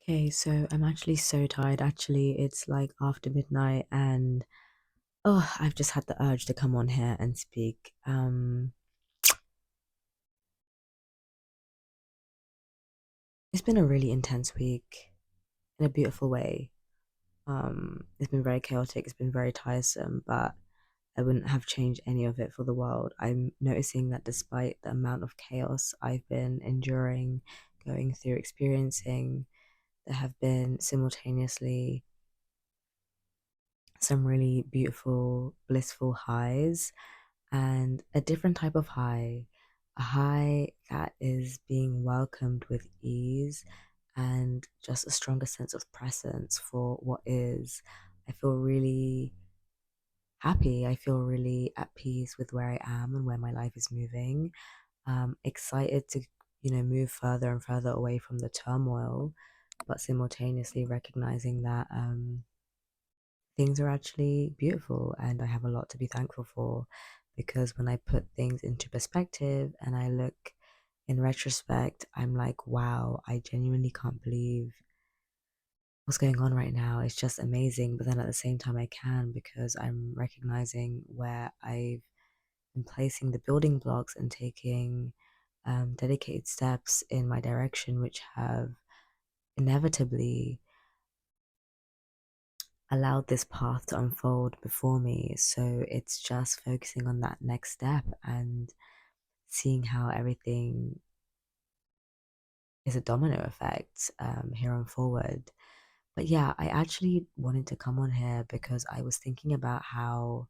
Okay, so I'm actually so tired. Actually, it's like after midnight and I've just had the urge to come on here and speak. It's been a really intense week in a beautiful way. It's been very chaotic, it's been very tiresome, but I wouldn't have changed any of it for the world. I'm noticing that despite the amount of chaos I've been enduring, going through, experiencing, there have been simultaneously some really beautiful, blissful highs and a different type of high, a high that is being welcomed with ease and just a stronger sense of presence for what is. I feel really happy. I feel really at peace with where I am and where my life is moving. Excited to, move further and further away from the turmoil, but simultaneously recognizing that things are actually beautiful and I have a lot to be thankful for because when I put things into perspective and I look in retrospect, I'm like, wow, I genuinely can't believe what's going on right now. It's just amazing. But then at the same time, I can because I'm recognizing where I've been placing the building blocks and taking dedicated steps in my direction, which have inevitably allowed this path to unfold before me. So it's just focusing on that next step and seeing how everything is a domino effect here on forward. But yeah, I actually wanted to come on here because I was thinking about how,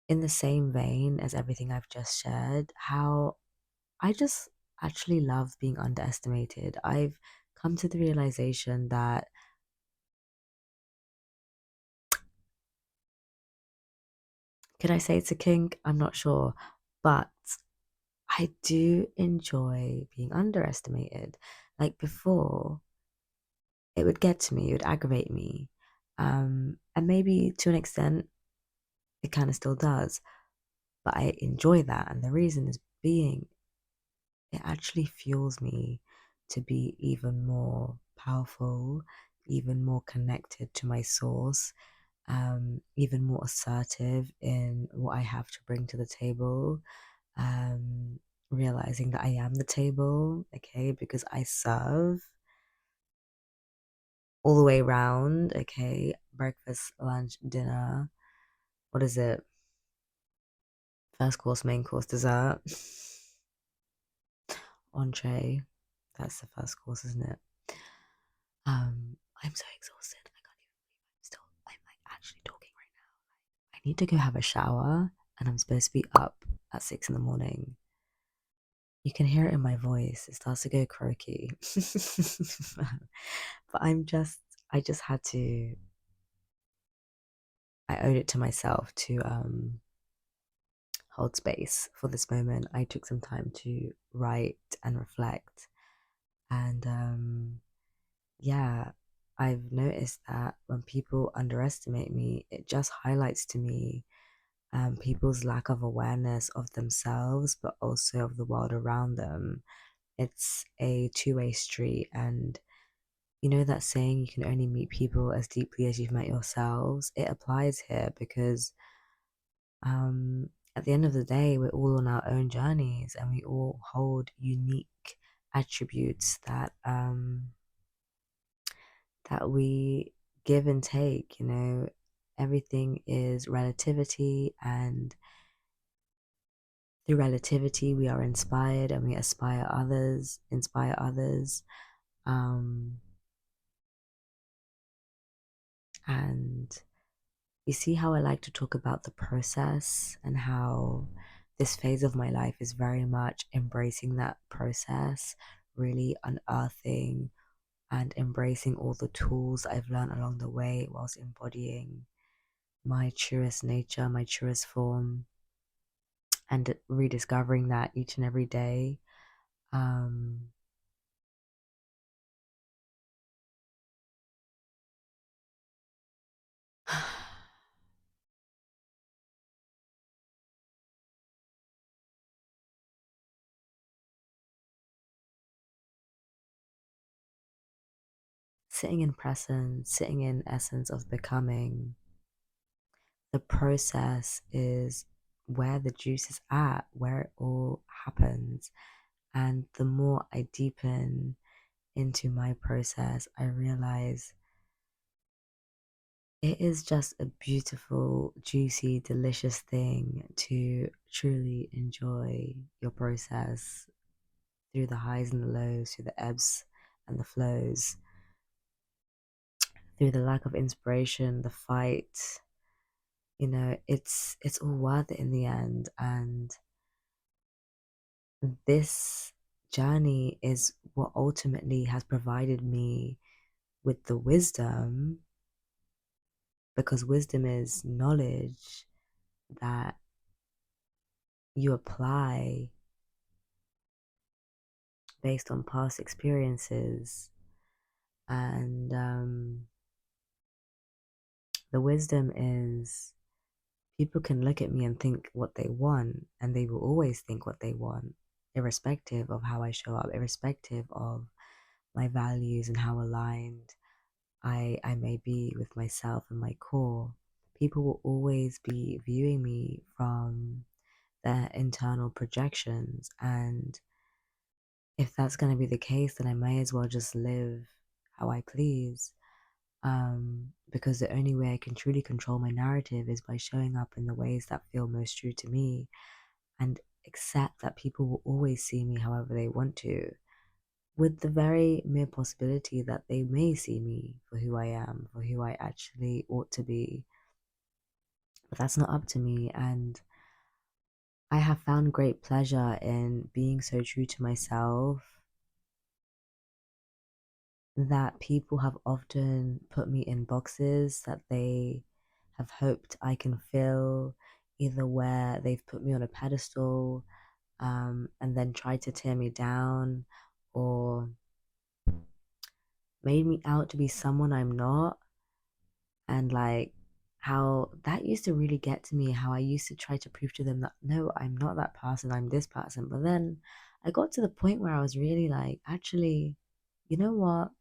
in the same vein as everything I've just shared, how I just actually love being underestimated. I've come to the realization that, could I say it's a kink? I'm not sure. But I do enjoy being underestimated. Like before, it would get to me, it would aggravate me. And maybe to an extent, it kind of still does. But I enjoy that. And the reason is being, it actually fuels me to be even more powerful, even more connected to my source, even more assertive in what I have to bring to the table. um, Realizing that I am the table, okay, because I serve all the way around, okay, breakfast, lunch, dinner. What is it? First course, main course, dessert, entree. That's the first course, isn't it? I'm so exhausted. I can't even believe I'm like actually talking right now. I need to go have a shower, and I'm supposed to be up at 6 in the morning. You can hear it in my voice. It starts to go croaky. But I just had to, I owed it to myself to hold space for this moment. I took some time to write and reflect. And yeah, I've noticed that when people underestimate me, it just highlights to me people's lack of awareness of themselves, but also of the world around them. It's a two-way street, and you know that saying, you can only meet people as deeply as you've met yourselves? It applies here because at the end of the day, we're all on our own journeys and we all hold unique attributes that we give and take, everything is relativity, and through relativity we are inspired and we inspire others. um and you see how I like to talk about the process and how this phase of my life is very much embracing that process, really unearthing and embracing all the tools I've learned along the way whilst embodying my truest nature, my truest form, and rediscovering that each and every day. Um, sitting in presence, sitting in essence of becoming, the process is where the juice is at, where it all happens. And the more I deepen into my process, I realize it is just a beautiful, juicy, delicious thing to truly enjoy your process through the highs and the lows, through the ebbs and the flows, through the lack of inspiration, the fight. It's all worth it in the end. And this journey is what ultimately has provided me with the wisdom, because wisdom is knowledge that you apply based on past experiences. And the wisdom is people can look at me and think what they want, and they will always think what they want, irrespective of how I show up, irrespective of my values and how aligned I may be with myself and my core. People will always be viewing me from their internal projections. And if that's going to be the case, then I may as well just live how I please. Because the only way I can truly control my narrative is by showing up in the ways that feel most true to me, and accept that people will always see me however they want to, with the very mere possibility that they may see me for who I am, for who I actually ought to be. But that's not up to me. And I have found great pleasure in being so true to myself that people have often put me in boxes that they have hoped I can fill, either where they've put me on a pedestal, and then tried to tear me down, or made me out to be someone I'm not. And like how that used to really get to me, how I used to try to prove to them that no, I'm not that person, I'm this person. But then I got to the point where I was really like, actually, you know what?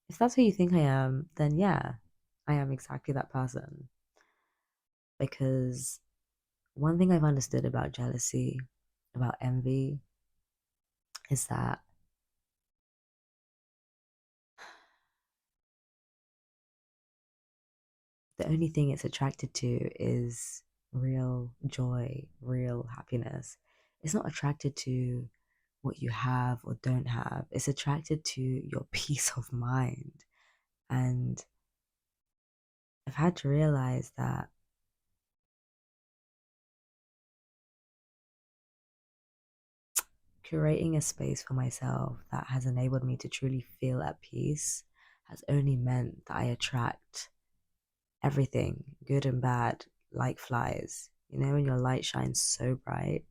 If that's who you think I am, then yeah, I am exactly that person. Because one thing I've understood about jealousy, about envy, is that the only thing it's attracted to is real joy, real happiness. It's not attracted to what you have or don't have, it's attracted to your peace of mind. And I've had to realize that curating a space for myself that has enabled me to truly feel at peace has only meant that I attract everything, good and bad, like flies. You know, when your light shines so bright,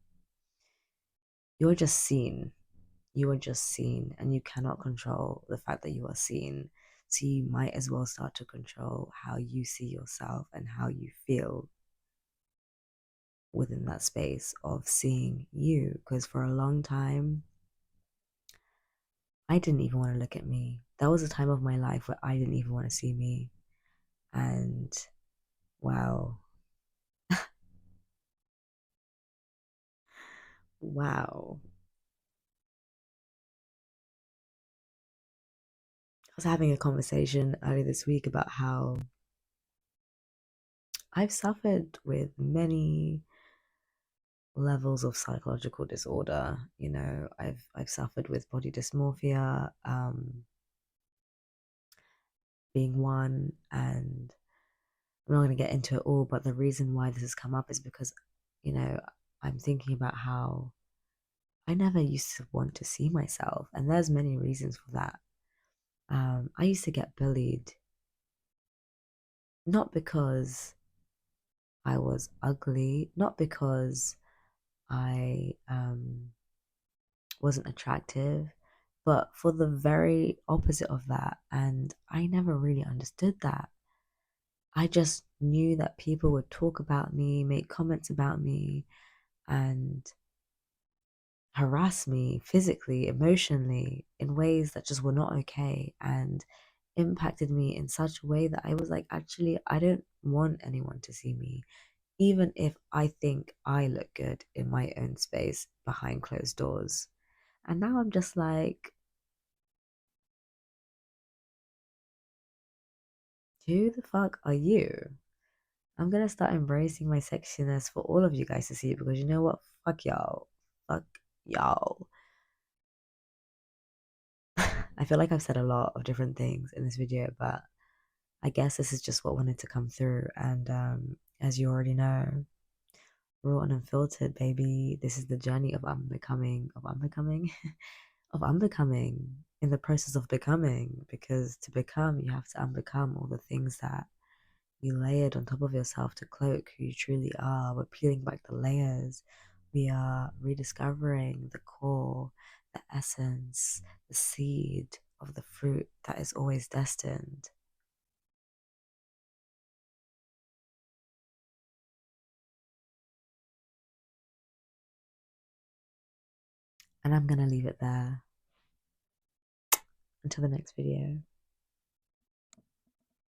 you're just seen. You are just seen, and you cannot control the fact that you are seen. So you might as well start to control how you see yourself and how you feel within that space of seeing you. Because for a long time, I didn't even want to look at me. That was a time of my life where I didn't even want to see me. And wow, wow. I was having a conversation earlier this week about how I've suffered with many levels of psychological disorder. I've suffered with body dysmorphia, being one, and I'm not going to get into it all, but the reason why this has come up is because, you know, I'm thinking about how I never used to want to see myself, and there's many reasons for that. I used to get bullied, not because I was ugly, not because I wasn't attractive, but for the very opposite of that. And I never really understood that. I just knew that people would talk about me, make comments about me, and harass me physically, emotionally, in ways that just were not okay. And impacted me in such a way that I was like, actually, I don't want anyone to see me, even if I think I look good in my own space behind closed doors. And now I'm just like, who the fuck are you? I'm gonna start embracing my sexiness for all of you guys to see because you know what? Fuck y'all. Fuck y'all. I feel like I've said a lot of different things in this video, but I guess this is just what wanted to come through. And as you already know, raw and unfiltered, baby. This is the journey of unbecoming, of unbecoming, of unbecoming, in the process of becoming. Because to become, you have to unbecome all the things that you layered on top of yourself to cloak who you truly are. We're peeling back the layers. We are rediscovering the core, the essence, the seed of the fruit that is always destined. And I'm going to leave it there until the next video.